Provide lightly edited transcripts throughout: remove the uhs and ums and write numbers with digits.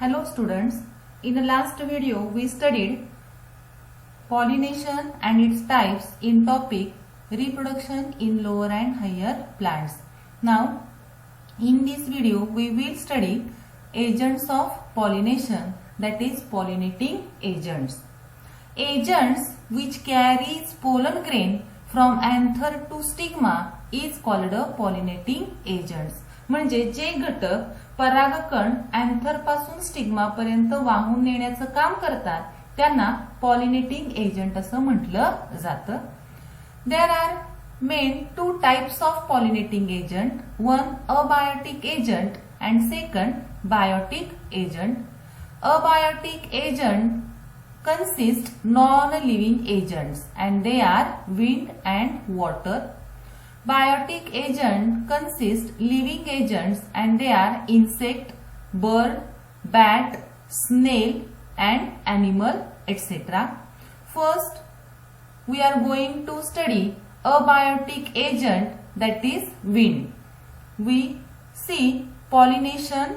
Hello students, in the last video we studied pollination and its types in topic reproduction in lower and higher plants. Now in this video we will study agents of pollination, that is pollinating agents. Agents which carries pollen grain from anther to stigma is called a pollinating agents. म्हणजे जे घटक परागकण anther पासून stigma पर्यंत वाहून नेण्याचं काम करतात त्यांना पॉलिनेटिंग एजंट असं म्हटलं जातं. There are main two types of pollinating agent, one abiotic agent and second biotic agent. Abiotic agent consist non-living agents and they are wind and water. Biotic agent consist living agents and they are insect, bird, bat, snail and animal etc. First we are going to study abiotic agent, that is wind. We see pollination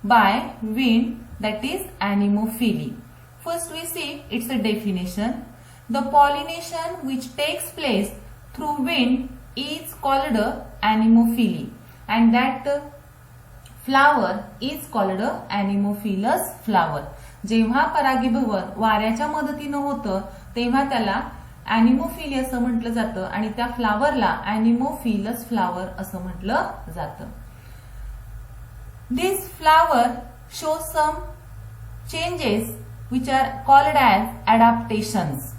by wind, that is anemophily. First we see its a definition. The pollination which takes place through wind is called anemophily and that flower is called anemophilous flower. जेव्हा परागीभवन वाऱ्याच्या मदतीने होतं तेव्हा त्याला अॅनिमोफिली असं म्हटलं जातं आणि त्या फ्लावरला अॅनिमोफिलस फ्लावर असं म्हटलं जातं. दिस flower shows some changes which are called as adaptations,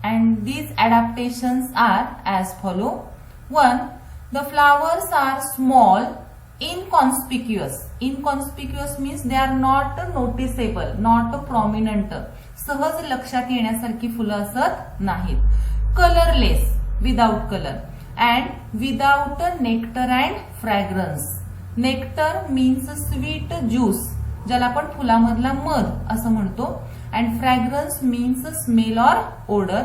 and these adaptations are as follow. One, the flowers are small, inconspicuous. Inconspicuous means they are not noticeable, not prominent. सहज लक्षात येण्यासारखी फुलं असत नाहीत. Colorless, without color, and without nectar and fragrance. Nectar means sweet juice, ज्याला आपण फुलामधला मध असं म्हणतो, and fragrance means smell or odor.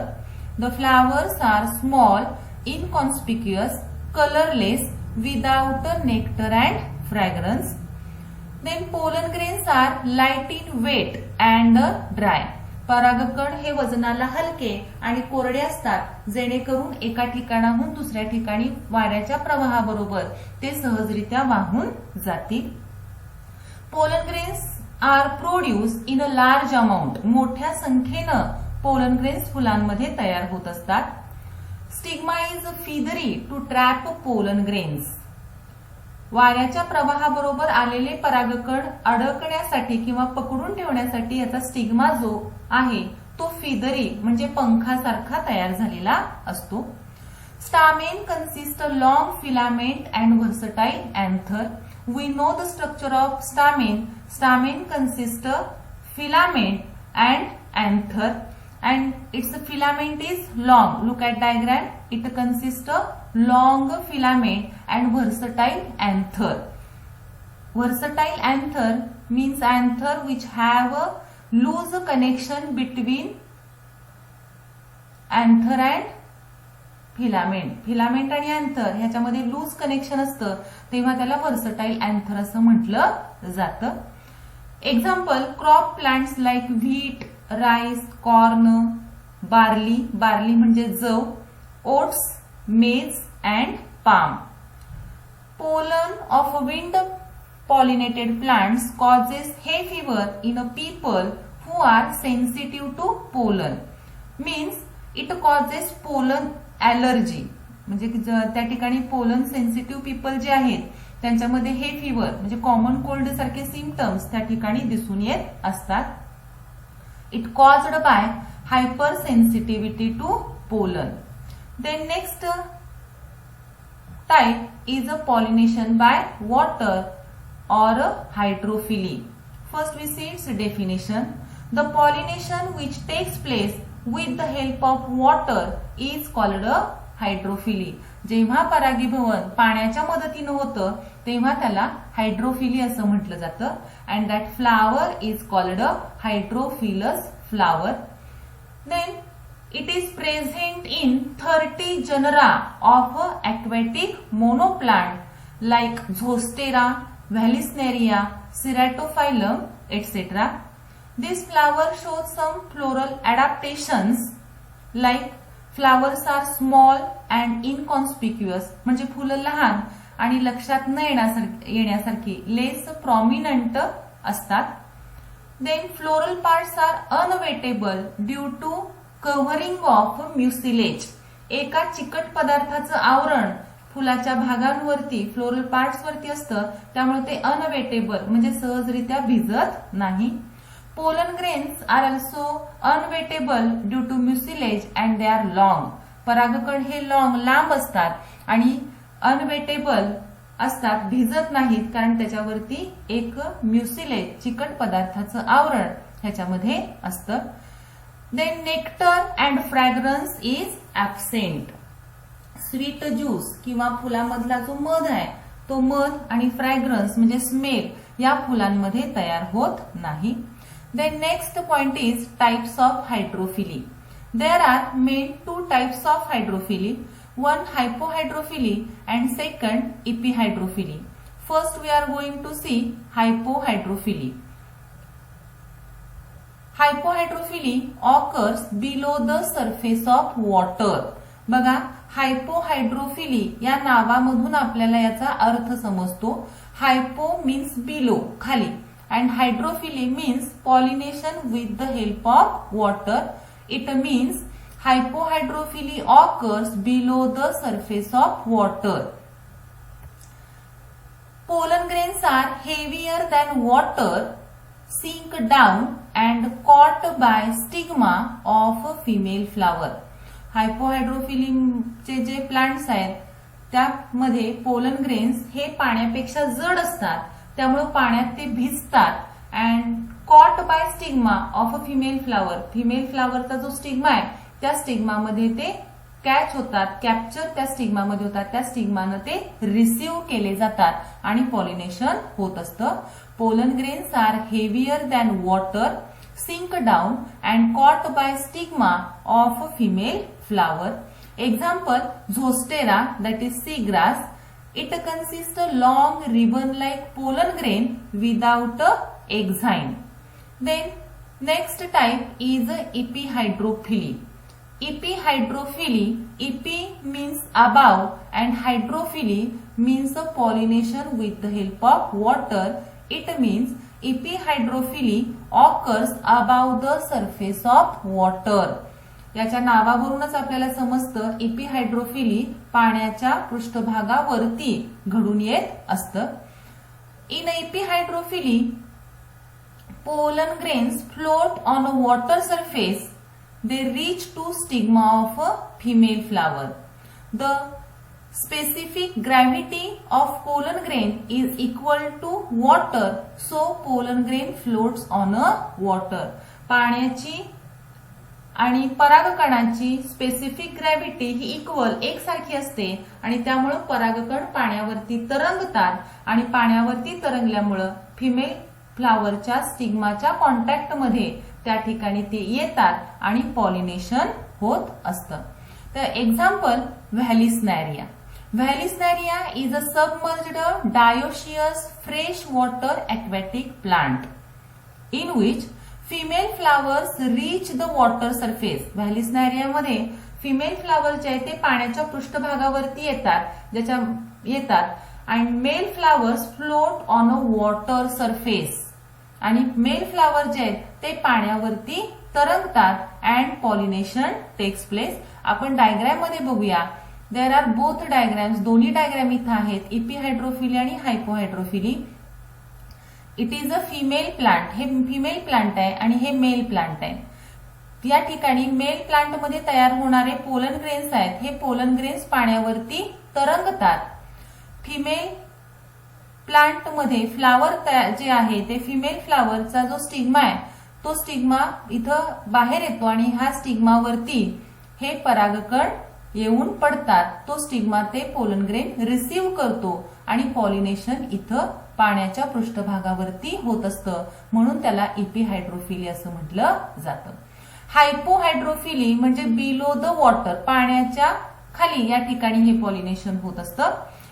The flowers are small, inconspicuous, colorless, without nectar and fragrance. Then pollen grains are light in weight and dry. परागकण हे वजनाला हलके आणि कोरडे असतात जेणेकरून एका ठिकाणाहून दुसऱ्या ठिकाणी वाऱ्याच्या प्रवाहाबरोबर ते सहजरित्या वाहून जातील. Pollen grains are produced in a large amount. मोठ्या संख्येनं pollen grains फुलांमध्ये तयार होत असतात. Stigma is feathery to trap pollen grains. वाऱ्याच्या प्रवाहाबरोबर आलेले परागकण अडकण्यासाठी किंवा पकडून ठेवण्यासाठी याचा स्टिग्मा जो आहे तो फिदरी म्हणजे पंखासारखा तयार झालेला असतो. Stamen consist a long filament and versatile anther. We know the structure of stamen. Stamen consists of filament and anther, and its filament is long. Look at diagram. It consists of long filament and versatile anther. Versatile anther means anther which have a loose connection between anther and filament. Filament आणि anther ह्याच्यामध्ये loose connection असतं तेव्हा त्याला versatile anther असं म्हटलं जातं. Example crop plants like wheat, rice, corn, barley. Barley म्हणजे जव, ओट्स, मेज and palm. Pollen of wind pollinated plants causes hay fever in a people who are sensitive to pollen. Means it causes pollen allergy. म्हणजे त्या ठिकाणी pollen sensitive people जे आहेत त्यांच्यामध्ये hay fever म्हणजे कॉमन कोल्ड सारखे symptoms त्या ठिकाणी दिसून येत असतात. It caused by hypersensitivity to pollen. Then next type is a pollination by water or hydrophily. First we see its definition. The pollination which takes place with the help of water is called a hydrophily. जेव्हा परागीभवन पाण्याच्या मदतीने होतं तेव्हा त्याला हायड्रोफिली असं म्हटलं जातं and that flower is called a hydrophilous flower. Then it is present in 30 genera of aquatic monoplant like Zostera, Vallisneria, Ceratophyllum, etc. This flower shows some floral adaptations like flowers are small and inconspicuous, म्हणजे फुलं लहान आणि लक्षात न येण्यासारखी लेस prominent असतात. Then floral parts are unwettable due to covering of mucilage. एका चिकट पदार्थाचं आवरण फुलाच्या भागांवरती फ्लोरल पार्ट्स वरती असतं, त्यामुळे ते अनवेटेबल म्हणजे सहजरित्या भिजत नाही. Pollen grains are also unwettable due to mucilage and they are long. परागकण हे लांब असतात आणि अनवेटेबल असतात, भिजत नाहीत, कारण त्याच्यावरती एक म्युसिलेज चिकट पदार्थाचं आवरण ह्याच्यामध्ये असतं. Then nectar and fragrance is absent. Sweet juice किंवा फुलामधला जो मध आहे तो मध आणि फ्रॅग्रन्स म्हणजे स्मेल या फुलांमध्ये तयार होत नाही. Then next point is types of hydrophily. There are main two types of hydrophily. One hypohydrophily and second epihydrophily. First we are going to see hypohydrophily. Hypohydrophily occurs below the surface of water. बघा, hypohydrophily या नावामधून आपल्याला याचा अर्थ समजतो. हायपो means below, खाली, and hydrophily means pollination with the help of water. It means hypohydrophily occurs below the surface of water. Pollen grains are heavier than water, sink down and caught by stigma of a female flower. Hypohydrophily चे जे plants आहेत त्यामध्ये pollen grains हे पाण्यापेक्षा जड असतात, त्यामुळे पाण्यात ते भिजतात and caught by stigma of a female flower. Female फ्लावरचा जो स्टिग्मा आहे त्या स्टिग्मामध्ये ते कॅच होतात, कॅप्चर त्या स्टिग्मामध्ये होतात, त्या स्टिग्मानं ते रिसीव्ह केले जातात आणि पॉलिनेशन होत असतं. Pollen grains are heavier than water, sink down and caught by stigma of a female flower. Example Zostera, that is sea grass. It consist a long ribbon like pollen grain without a exine. Then next type is epihydrophily. Epihydrophily, epi means above and hydrophily means the pollination with the help of water. It means epihydrophily occurs above the surface of water. याच्या नावावरूनच आपल्याला समजतं epihydrophily पाण्याच्या पृष्ठभागावरती घडून येत असतं. In epihydrophily, pollen grains float on a water surface. They reach to stigma of a female flower. The specific gravity of pollen grain is equal to water, so pollen grain floats on a water. पाण्याची आणि परागकणाची specific gravity ही equal एकसारखी असते आणि त्यामुळे परागकण पाण्यावरती तरंगतात आणि पाण्यावरती तरंगल्यामुळे फिमेल फ्लावरच्या स्टिग्माच्या कॉन्टॅक्टमध्ये त्या ठिकाणी ते येतात आणि पॉलिनेशन होत असतं. तर example Vallisneria. Vallisneria is a submerged dioecious fresh water aquatic plant in which female flowers reach the water surface. व्हॅलिस्नॅरियामध्ये फिमेल फ्लावर जे आहे ते पाण्याच्या पृष्ठभागावरती येतात and male flowers float on a water surface. आणि मेल फ्लावर जे आहेत ते पाण्यावरती तरंगतात अँड पॉलिनेशन टेक्स प्लेस. आपण डायग्राम मध्ये बघूया. देर आर बोथ डायग्राम्स, दोन्ही डायग्राम इथं आहेत, epihydrophily आणि hypohydrophily. It is a female plant. हे फिमेल प्लांट आहे आणि हे मेल प्लांट आहे. या ठिकाणी मेल प्लांट मध्ये तयार होणारे पोलन ग्रेन्स आहेत, हे पोलन ग्रेन्स पाण्यावरती तरंगतात. फिमेल प्लांट मध्ये फ्लावर जे आहे ते फिमेल फ्लावरचा जो स्टिग्मा आहे तो स्टिग्मा इथं बाहेर येतो आणि ह्या स्टिग्मावरती हे परागकण येऊन पडतात. तो स्टिग्मा ते पोलन ग्रेन रिसीव्ह करतो आणि पॉलिनेशन इथं पाण्याच्या पृष्ठभागावरती होत असतं, म्हणून त्याला epihydrophily असं म्हटलं जातं. हायपोहायड्रोफिली म्हणजे बिलो द वॉटर, पाण्याच्या खाली या ठिकाणी हे पॉलिनेशन होत असतं.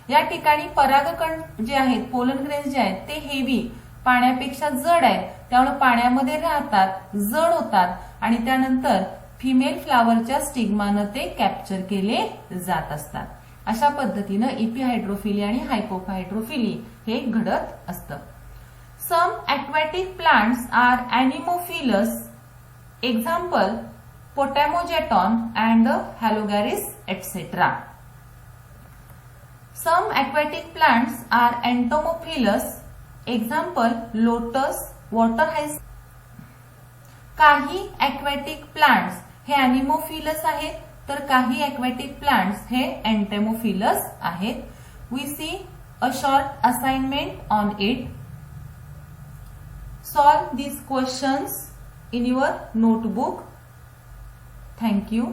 या ठिकाणी परागकण जे आहेत पोलन ग्रेन्स जे आहेत ते हेवी पाण्यापेक्षा जड आहेत, त्यामुळे पाण्यामध्ये राहतात, जड होतात आणि त्यानंतर फिमेल फ्लावरच्या स्टिग्मानं ते कॅप्चर केले जात असतात. अशा पद्धतीनं इपिहायड्रोफिली आणि हायपोहायड्रोफिली हे घडत असतं. सम aquatic plants are anemophilous. Example, Potamogeton and the Halogaris, etc. Some aquatic plants are entomophilous. Example, Lotus, water hyacinth. काही aquatic plants हे anemophilous आहेत, तर काही aquatic plants हे entomophilous आहेत. We see a short assignment on it. Solve these questions in your notebook. Thank you.